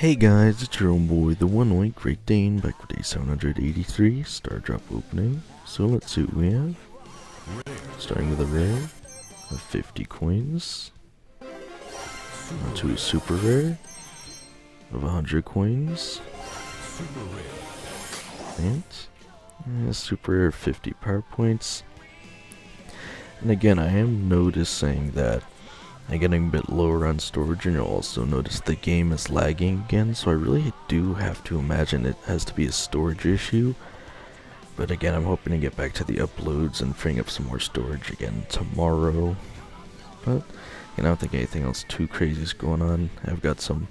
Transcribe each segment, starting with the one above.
Hey guys, it's your own boy, the one-eyed Great Dane, back with day 783, Star Drop opening. So let's see what we have. Starting with a rare of 50 coins, onto a super rare of 100 coins, and a super rare of 50 power points. And again, I am noticing that I'm getting a bit lower on storage, and you'll also notice the game is lagging again, so I really do have to imagine it has to be a storage issue. But again, I'm hoping to get back to the uploads and freeing up some more storage again tomorrow. But I don't think anything else too crazy is going on. I've got some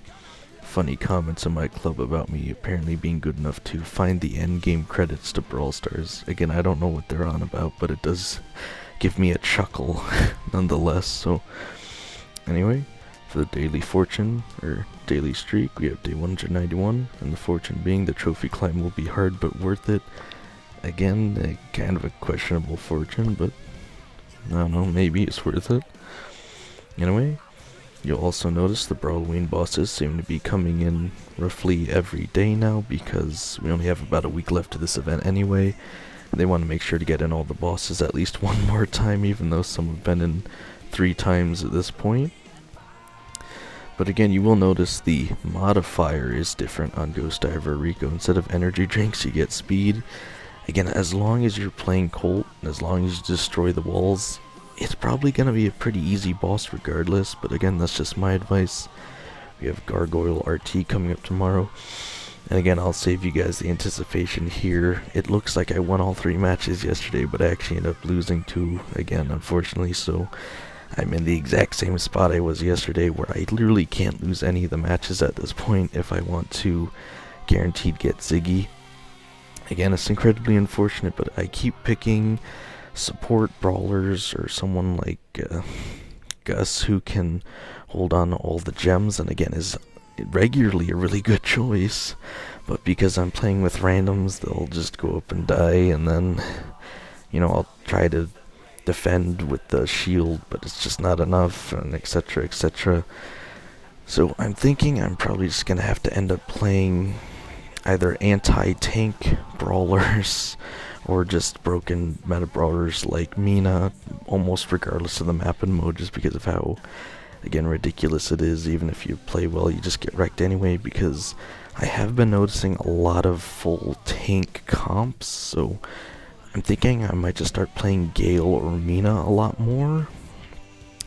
funny comments in my club about me apparently being good enough to find the end game credits to Brawl Stars. Again, I don't know what they're on about, but it does give me a chuckle nonetheless. So anyway, for the daily fortune, or daily streak, we have day 191, and the fortune being the trophy climb will be hard but worth it. Again, kind of a questionable fortune, but I don't know, maybe it's worth it. Anyway, you'll also notice the Brawl-o-ween bosses seem to be coming in roughly every day now, because we only have about a week left to this event anyway. They want to make sure to get in all the bosses at least one more time, even though some have been in 3 times at this point. But again, you will notice the modifier is different on Ghost Diver Rico. Instead of energy drinks, you get speed. Again, as long as you're playing Colt, and as long as you destroy the walls, it's probably going to be a pretty easy boss regardless. But again, that's just my advice. We have Gargoyle RT coming up tomorrow. And again, I'll save you guys the anticipation here. It looks like I won all 3 matches yesterday, but I actually ended up losing 2 again, unfortunately. So I'm in the exact same spot I was yesterday, where I literally can't lose any of the matches at this point if I want to guaranteed get Ziggy. Again, it's incredibly unfortunate, but I keep picking support brawlers or someone like Gus, who can hold on to all the gems, and again is regularly a really good choice. But because I'm playing with randoms, they'll just go up and die, and then, I'll try to defend with the shield, but it's just not enough, and etc, etc. So I'm thinking I'm probably just gonna have to end up playing either anti-tank brawlers or just broken meta brawlers like Mina, almost regardless of the map and mode, just because of how, again, ridiculous it is. Even if you play well, you just get wrecked anyway, because I have been noticing a lot of full tank comps, so I'm thinking I might just start playing Gale or Mina a lot more,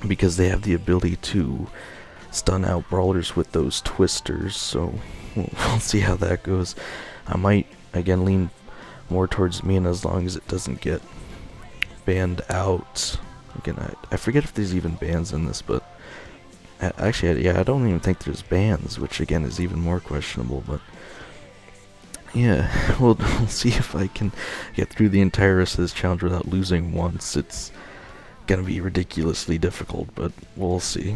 because they have the ability to stun out brawlers with those twisters, so we'll see how that goes. I might, again, lean more towards Mina as long as it doesn't get banned out. Again, I forget if there's even bans in this, but actually, yeah, I don't even think there's bans, which again is even more questionable, but yeah, we'll see if I can get through the entire rest of this challenge without losing once. It's gonna be ridiculously difficult, but we'll see.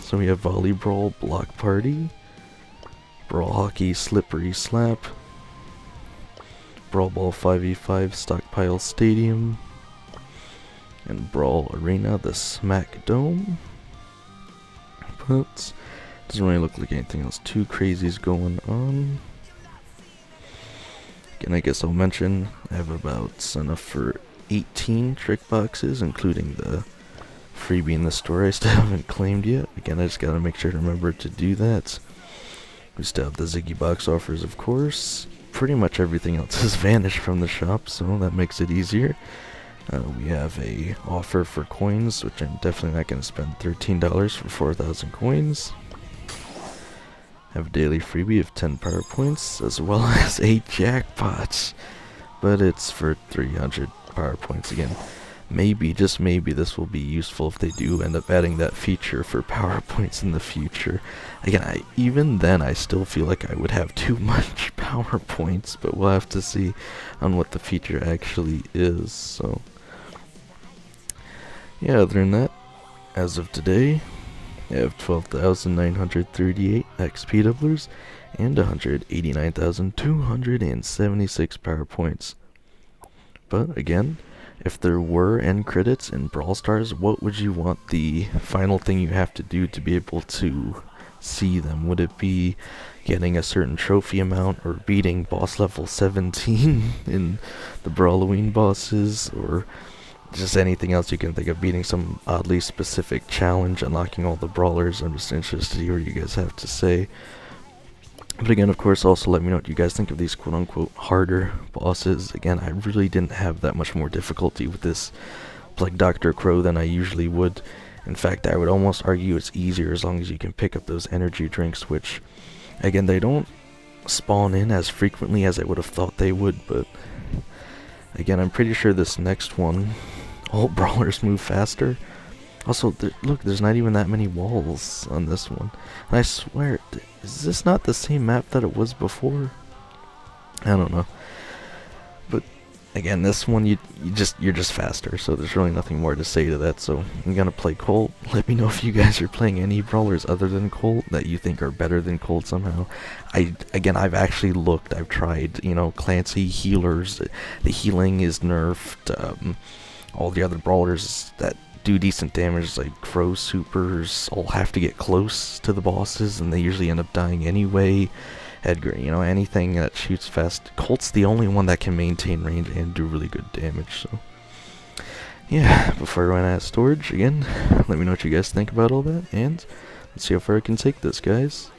So we have Volley Brawl, Block Party, Brawl Hockey, Slippery Slap, Brawl Ball 5v5, Stockpile Stadium, and Brawl Arena, the Smack Dome. But doesn't really look like anything else too crazy is going on. Again, I guess I'll mention I have about enough for 18 trick boxes, including the freebie in the store I still haven't claimed yet. Again, I just gotta make sure to remember to do that. We still have the Ziggy box offers, of course. Pretty much everything else has vanished from the shop, so that makes it easier. We have a offer for coins, which I'm definitely not going to spend $13 for 4,000 coins. Have a daily freebie of 10 power points, as well as a jackpot, but it's for 300 power points. Again, maybe, just maybe, this will be useful if they do end up adding that feature for power points in the future. Again, even then, I still feel like I would have too much power points, but we'll have to see on what the feature actually is. So yeah, other than that, as of today, I have 12,938 XP doublers and 189,276 power points. But again, if there were end credits in Brawl Stars, what would you want the final thing you have to do to be able to see them? Would it be getting a certain trophy amount, or beating boss level 17 in the Brawl-o-ween bosses, or just anything else you can think of, beating some oddly specific challenge, unlocking all the brawlers? I'm just interested to hear what you guys have to say. But again, of course, also let me know what you guys think of these quote-unquote harder bosses. Again, I really didn't have that much more difficulty with this like Dr. Crow than I usually would. In fact, I would almost argue it's easier as long as you can pick up those energy drinks, which, again, they don't spawn in as frequently as I would have thought they would, but again, I'm pretty sure this next one, all brawlers move faster. Also, look, there's not even that many walls on this one. And I swear, is this not the same map that it was before? I don't know. But again, this one, you're just faster, so there's really nothing more to say to that. So I'm gonna play Colt. Let me know if you guys are playing any brawlers other than Colt that you think are better than Colt somehow. I've actually looked, I've tried, you know, Clancy healers. The healing is nerfed. All the other brawlers that do decent damage, like Crow supers, all have to get close to the bosses, and they usually end up dying anyway. Edgar, you know, anything that shoots fast. Colt's the only one that can maintain range and do really good damage, so yeah, before I run out of storage, again, let me know what you guys think about all that, and let's see how far I can take this, guys.